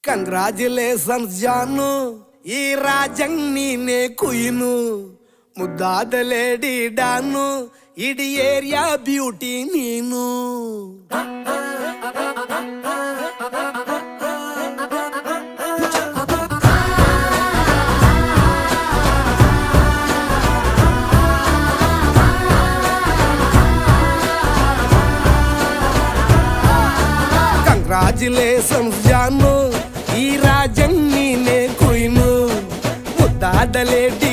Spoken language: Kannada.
ಕಂಗ್ರಾಚುಲೇಷನ್ಸ್ ಜಾನು, ಈ ರಾಜಂಗ್ ನೀನೆ ಕುಯ್ನು, ಮುದ್ದಾದ ಲೇಡಿ ಡಾನು, ಇಡೀ ಏರಿಯಾ ಬ್ಯೂಟಿ ನೀನು. ಕಂಗ್ರಾಚುಲೇಷನ್ಸ್ ಜಾನು, ಈ ರಾಜಂಗ್ ನೀನೆ ಕುಯ್ನು, ಮುದ್ದಾದ ಲೇಡಿ